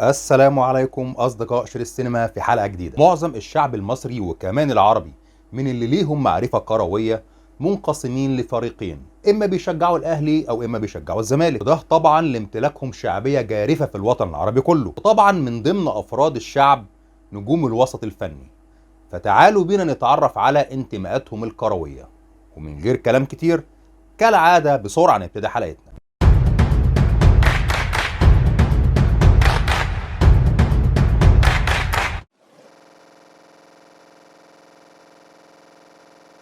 السلام عليكم أصدقاء شير السينما في حلقة جديدة. معظم الشعب المصري وكمان العربي من اللي ليهم معرفة كروية منقسمين لفريقين، إما بيشجعوا الأهلي أو إما بيشجعوا الزمالك، وده طبعا لامتلاكهم شعبية جارفة في الوطن العربي كله، وطبعا من ضمن أفراد الشعب نجوم الوسط الفني. فتعالوا بينا نتعرف على انتماءاتهم الكروية، ومن غير كلام كتير كالعادة بسرعة نبتدي حلقتنا.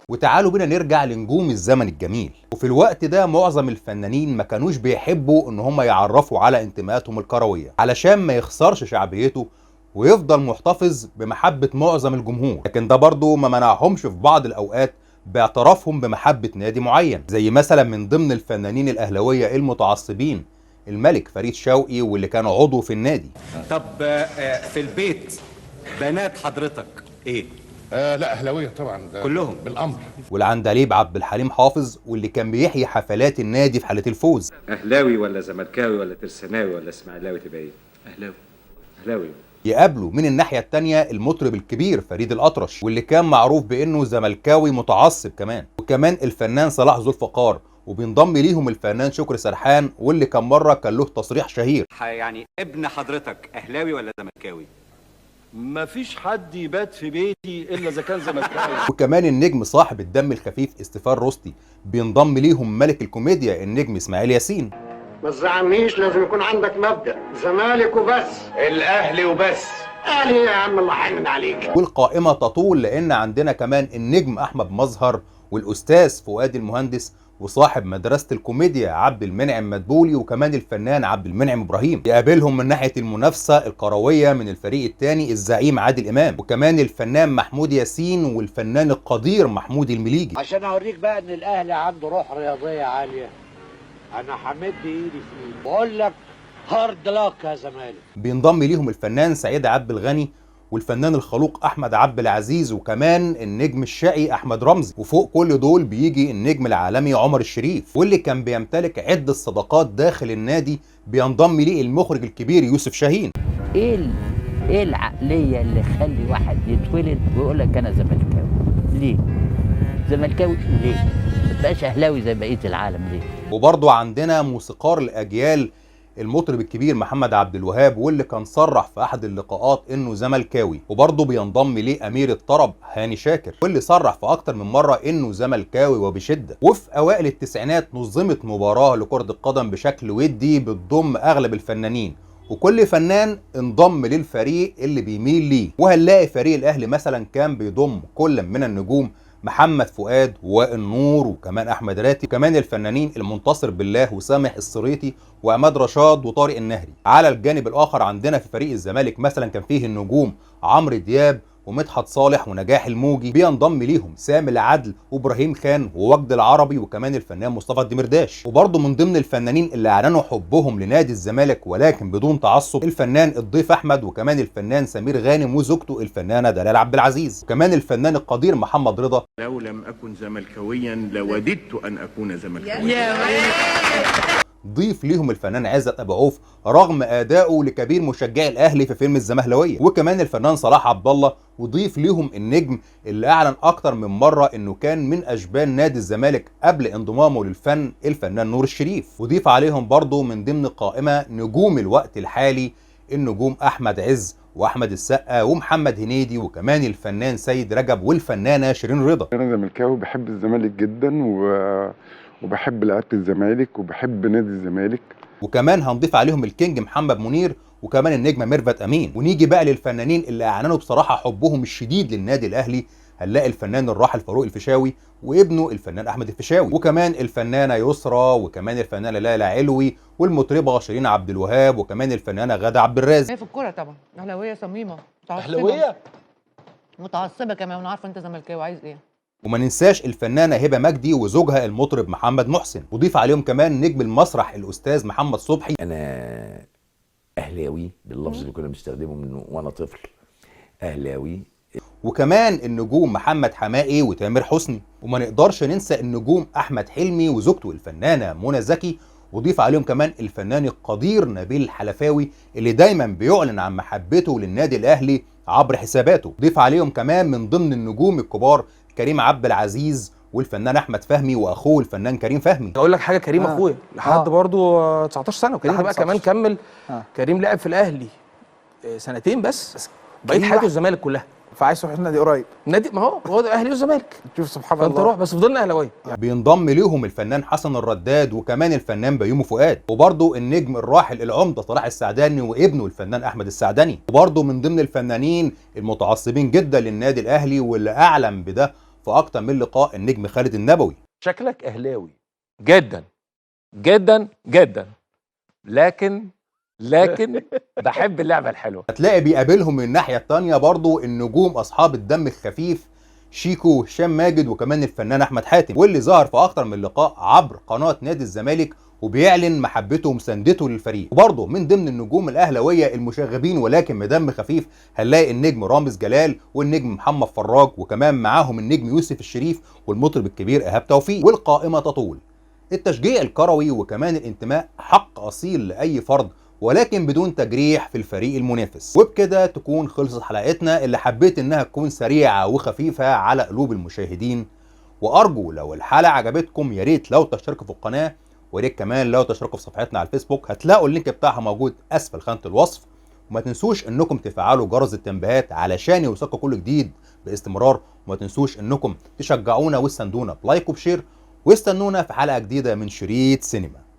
وتعالوا بينا نرجع لنجوم الزمن الجميل. وفي الوقت ده معظم الفنانين ما كانوش بيحبوا ان هم يعرفوا على انتماءاتهم الكروية علشان ما يخسرش شعبيته ويفضل محتفظ بمحبة معظم الجمهور، لكن ده برضه ما منعهمش في بعض الاوقات باعترافهم بمحبة نادي معين، زي مثلا من ضمن الفنانين الاهلاوية المتعصبين الملك فريد شوقي واللي كان عضو في النادي. طب في البيت بنات حضرتك ايه؟ لا اهلاويه طبعا، ده كلهم بالامر. والعندليب عبد الحليم حافظ واللي كان بيحيي حفلات النادي في حالة الفوز. اهلاوي ولا زملكاوي ولا ترساناوي ولا اسماعيلاوي تبقى ايه؟ اهلاوي. يقابله من الناحية التانية المطرب الكبير فريد الأطرش واللي كان معروف بأنه زملكاوي متعصب كمان، وكمان الفنان صلاح ذو الفقار، وبينضم ليهم الفنان شكري سرحان واللي كان مرة كان له تصريح شهير. يعني ابن حضرتك اهلاوي ولا زملكاوي؟ مفيش حد يبات في بيتي الا اذا كان زملكاوي. وكمان النجم صاحب الدم الخفيف استيفان رستي بينضم ليهم ملك الكوميديا النجم اسماعيل ياسين. ما تزعلنيش، لازم يكون عندك مبدأ، زمالك وبس، الاهلي وبس. اهلي يا عم الله يحنن عليك. والقائمة تطول لأن عندنا كمان النجم أحمد مظهر والأستاذ فؤاد المهندس وصاحب مدرسة الكوميديا عبد المنعم مدبولي وكمان الفنان عبد المنعم إبراهيم. يقابلهم من ناحية المنافسة الكروية من الفريق الثاني الزعيم عادل إمام وكمان الفنان محمود ياسين والفنان القدير محمود المليجي. عشان اوريك بقى ان الاهلي عنده روح رياضيه عاليه، انا همد ايدي فيه واقول لك هارد لاك يا زمالك. بينضم ليهم الفنان سعيد عبد الغني والفنان الخلوق احمد عبد العزيز وكمان النجم الشقي احمد رمزي، وفوق كل دول بيجي النجم العالمي عمر الشريف واللي كان بيمتلك عدة صداقات داخل النادي. بينضم ليه المخرج الكبير يوسف شاهين. ايه العقليه اللي تخلي واحد يتولد ويقول لك انا زملكاوي؟ ليه زملكاوي؟ ليه ما تبقاش اهلاوي زي بقيه العالم؟ ليه؟ وبرضه عندنا موسيقار الاجيال المطرب الكبير محمد عبد الوهاب واللي كان صرح في احد اللقاءات انه زملكاوي، وبرضه بينضم ليه امير الطرب هاني شاكر واللي صرح في اكتر من مره انه زملكاوي وبشده. وفي اوائل التسعينات نظمت مباراه لكره القدم بشكل ودي بتضم اغلب الفنانين، وكل فنان انضم للفريق اللي بيميل ليه، وهنلاقي فريق الاهلي مثلا كان بيضم كل من النجوم محمد فؤاد والنور وكمان احمد راتب وكمان الفنانين المنتصر بالله وسامح الصريطي وعماد رشاد وطارق النهري. على الجانب الاخر عندنا في فريق الزمالك مثلا كان فيه النجوم عمرو دياب ومدحت صالح ونجاح الموجي، بينضم ليهم سامي العدل وابراهيم خان ووجد العربي وكمان الفنان مصطفى الدمرداش. وبرضه من ضمن الفنانين اللي اعلنوا حبهم لنادي الزمالك ولكن بدون تعصب الفنان الضيف احمد وكمان الفنان سمير غانم وزوجته الفنانه دلال عبد العزيز وكمان الفنان القدير محمد رضا. لو لم أكن زملكاويا لوددت أن أكون زملكاويا. ضيف ليهم الفنان عزت ابو عوف رغم ادائه لكبير مشجعي الاهلي في فيلم الزمهلويه، وكمان الفنان صلاح عبد الله، وضيف ليهم النجم اللي اعلن اكتر من مره انه كان من اشبال نادي الزمالك قبل انضمامه للفن الفنان نور الشريف. وضيف عليهم برضه من ضمن قائمه نجوم الوقت الحالي النجوم احمد عز واحمد السقا ومحمد هنيدي وكمان الفنان سيد رجب والفنانه شيرين رضا. انا زملكاوي، بحب الزمالك جدا وبحب لعيبه الزمالك وبحب نادي الزمالك. وكمان هنضيف عليهم الكينج محمد منير وكمان النجمه ميرفت امين. ونيجي بقى للفنانين اللي اعلنوا بصراحه حبهم الشديد للنادي الاهلي، هنلاقي الفنان الراحل فاروق الفيشاوي وابنه الفنان احمد الفيشاوي وكمان الفنانه يسرى وكمان الفنانه ليلى علوي والمطربه شيرين عبد الوهاب وكمان الفنانه غاده عبد الرازق. هي في الكوره طبعا اهلاويه صميمه اهلاويه متعصبه كمان، وانا عارفه انت زملكاوي عايز ايه. وما ننساش الفنانه هبه مجدي وزوجها المطرب محمد محسن، وضيف عليهم كمان نجم المسرح الاستاذ محمد صبحي. انا اهلاوي باللفظ اللي كنا بنستخدمه من وانا طفل، اهلاوي. وكمان النجوم محمد حماقي وتامر حسني، وما نقدرش ننسى النجوم احمد حلمي وزوجته الفنانه منى زكي وضيف عليهم كمان الفنان القدير نبيل الحلفاوي اللي دايما بيعلن عن محبته للنادي الاهلي عبر حساباته. ضيف عليهم كمان من ضمن النجوم الكبار كريم عبد العزيز والفنان احمد فهمي واخوه الفنان كريم فهمي. اقول لك حاجه، كريم اخويا لحد برضه 19 سنه، وكريم بقى كمان كمل. كريم لعب في الاهلي سنتين بس بقيت حياته الزمالك كلها، فعايز تروح النادي قريب. نادي ما هو ده اهلي والزمالك، شوف سبحان فانت الله. روح، بس فضلنا اهلاويه. بينضم ليهم الفنان حسن الرداد وكمان الفنان بيومي فؤاد، وبرضه النجم الراحل العمده صلاح السعداني وابنه الفنان احمد السعداني، وبرضه من ضمن الفنانين المتعصبين جدا للنادي الاهلي واللي اعلن بده في اكتر من لقاء النجم خالد النبوي. شكلك اهلاوي جدا جدا جدا، لكن بحب اللعبه الحلوه. هتلاقي بيقابلهم من الناحيه الثانيه برضه النجوم اصحاب الدم الخفيف شيكو وهشام ماجد وكمان الفنان احمد حاتم، واللي ظهر في اكتر من لقاء عبر قناه نادي الزمالك وبيعلن محبته ومساندته للفريق. وبرضه من ضمن النجوم الاهلاويه المشاغبين ولكن بدم خفيف هنلاقي النجم رامز جلال والنجم محمد فراج، وكمان معاهم النجم يوسف الشريف والمطرب الكبير ايهاب توفيق، والقائمه تطول. التشجيع الكروي وكمان الانتماء حق اصيل لاي فرد ولكن بدون تجريح في الفريق المنافس. وبكده تكون خلصت حلقتنا اللي حبيت انها تكون سريعه وخفيفه على قلوب المشاهدين، وارجو لو الحلقه عجبتكم يا ريت لو تشتركوا في القناه، ويا ريت كمان لو تشتركوا في صفحتنا على الفيسبوك هتلاقوا اللينك بتاعها موجود اسفل خانه الوصف، وما تنسوش انكم تفعلوا جرس التنبيهات علشان يوصلكم كل جديد باستمرار، وما تنسوش انكم تشجعونا وتساندونا بلايك وبشير، واستنونا في حلقه جديده من شريط سينما.